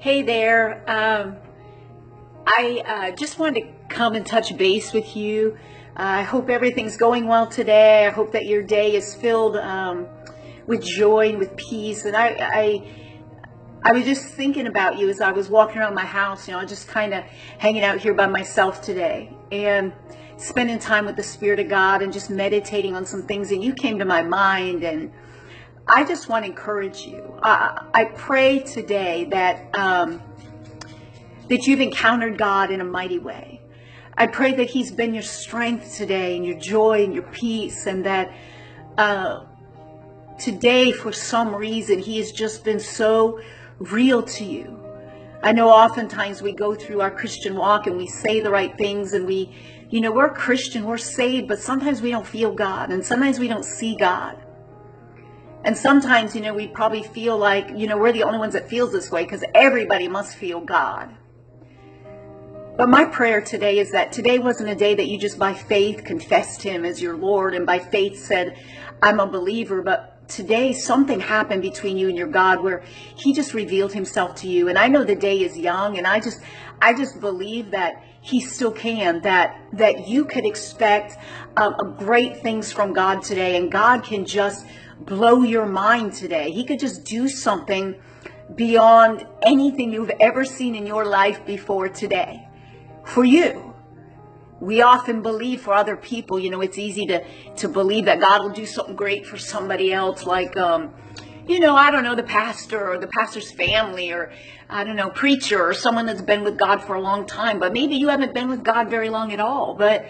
Hey there. I just wanted to come and touch base with you. I hope everything's going well today. I hope that your day is filled with joy and with peace. And I was just thinking about you as I was walking around my house, just kind of hanging out here by myself today and spending time with the Spirit of God and just meditating on some things. And you came to my mind, and I just want to encourage you. I pray today that you've encountered God in a mighty way. I pray that He's been your strength today and your joy and your peace, and that today, for some reason, He has just been so real to you. I know oftentimes we go through our Christian walk and we say the right things, and we're Christian, we're saved, but sometimes we don't feel God, and sometimes we don't see God. And sometimes, we probably feel like, we're the only ones that feels this way because everybody must feel God. But my prayer today is that today wasn't a day that you just by faith confessed Him as your Lord and by faith said, I'm a believer, but today something happened between you and your God where He just revealed Himself to you. And I know the day is young, and I just believe that He still can, that you could expect great things from God today, and God can just blow your mind today. He could just do something beyond anything you've ever seen in your life before today. For you. We often believe for other people, it's easy to believe that God will do something great for somebody else, like, I don't know, the pastor or the pastor's family, or, I don't know, preacher or someone that's been with God for a long time. But maybe you haven't been with God very long at all. But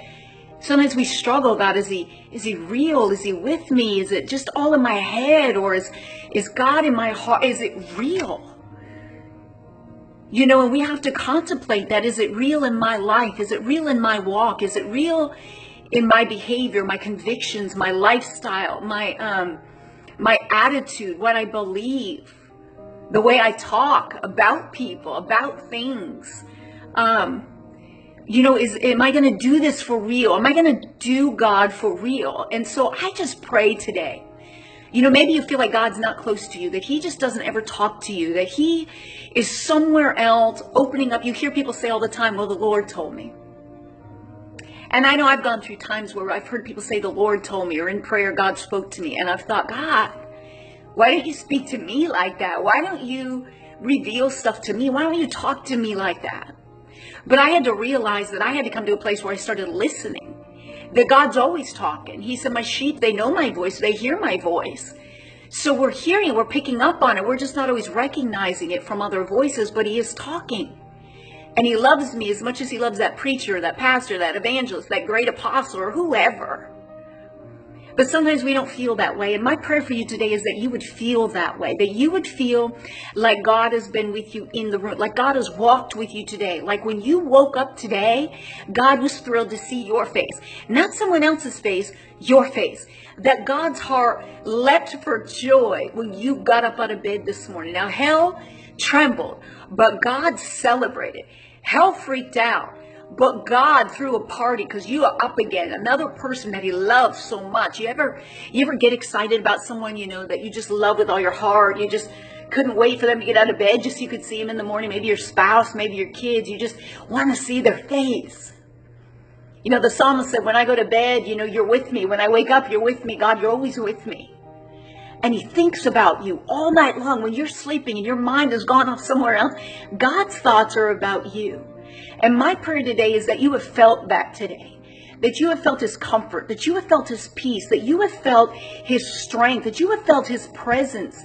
sometimes we struggle about, is he real? Is He with me? Is it just all in my head? Or is God in my heart? Is it real? And we have to contemplate that. Is it real in my life? Is it real in my walk? Is it real in my behavior, my convictions, my lifestyle, my attitude, what I believe, the way I talk about people, about things? Am I going to do this for real? Am I going to do God for real? And so I just pray today. Maybe you feel like God's not close to you, that He just doesn't ever talk to you, that He is somewhere else opening up. You hear people say all the time, well, the Lord told me. And I know I've gone through times where I've heard people say, the Lord told me, or in prayer, God spoke to me. And I've thought, God, why don't you speak to me like that? Why don't you reveal stuff to me? Why don't you talk to me like that? But I had to realize that I had to come to a place where I started listening. That God's always talking. He said, my sheep, they know my voice. They hear my voice. So we're hearing it. We're picking up on it. We're just not always recognizing it from other voices, but He is talking. And He loves me as much as He loves that preacher, that pastor, that evangelist, that great apostle, or whoever. But sometimes we don't feel that way. And my prayer for you today is that you would feel that way, that you would feel like God has been with you in the room, like God has walked with you today. Like when you woke up today, God was thrilled to see your face, not someone else's face, your face. That God's heart leapt for joy when you got up out of bed this morning. Now, hell trembled, but God celebrated. Hell freaked out. But God threw a party because you are up again. Another person that He loves so much. You ever get excited about someone, that you just love with all your heart? You just couldn't wait for them to get out of bed just so you could see them in the morning. Maybe your spouse, maybe your kids. You just want to see their face. The psalmist said, when I go to bed, you're with me. When I wake up, you're with me. God, you're always with me. And He thinks about you all night long. When you're sleeping and your mind has gone off somewhere else, God's thoughts are about you. And my prayer today is that you have felt that today, that you have felt His comfort, that you have felt His peace, that you have felt His strength, that you have felt His presence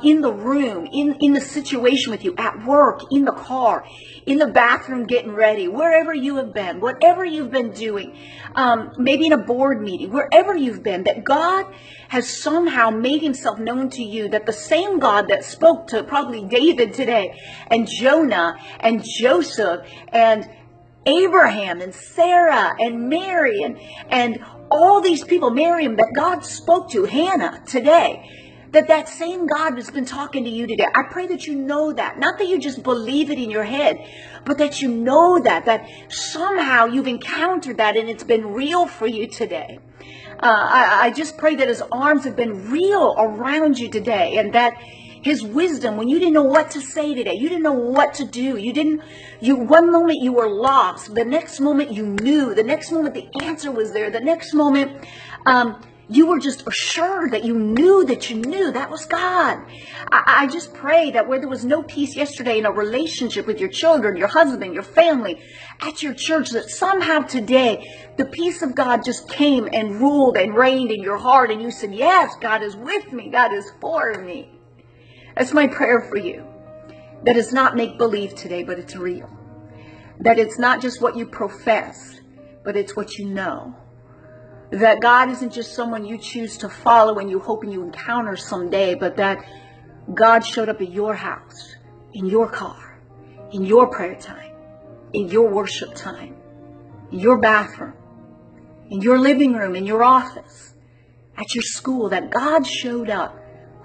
in the room, in the situation with you, at work, in the car, in the bathroom getting ready, wherever you have been, whatever you've been doing, maybe in a board meeting, wherever you've been, that God has somehow made Himself known to you, that the same God that spoke to probably David today, and Jonah, and Joseph, and Abraham, and Sarah, and Mary, and all these people, Miriam, that God spoke to, Hannah, today, that same God has been talking to you today. I pray that you know that. Not that you just believe it in your head, but that you know that somehow you've encountered that and it's been real for you today. I just pray that His arms have been real around you today, and that His wisdom when you didn't know what to say today. You didn't know what to do. One moment you were lost. The next moment you knew. The next moment the answer was there. The next moment you were just assured that you knew that was God. I just pray that where there was no peace yesterday in a relationship with your children, your husband, your family, at your church, that somehow today the peace of God just came and ruled and reigned in your heart, and you said, yes, God is with me. God is for me. That's my prayer for you. That it's not make-believe today, but it's real. That it's not just what you profess, but it's what you know. That God isn't just someone you choose to follow and you hope you encounter someday, but that God showed up at your house, in your car, in your prayer time, in your worship time, in your bathroom, in your living room, in your office, at your school, that God showed up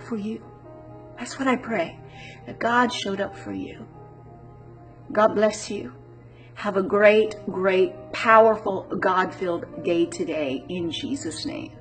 for you. That's what I pray, that God showed up for you. God bless you. Have a great, great, powerful, God-filled day today in Jesus' name.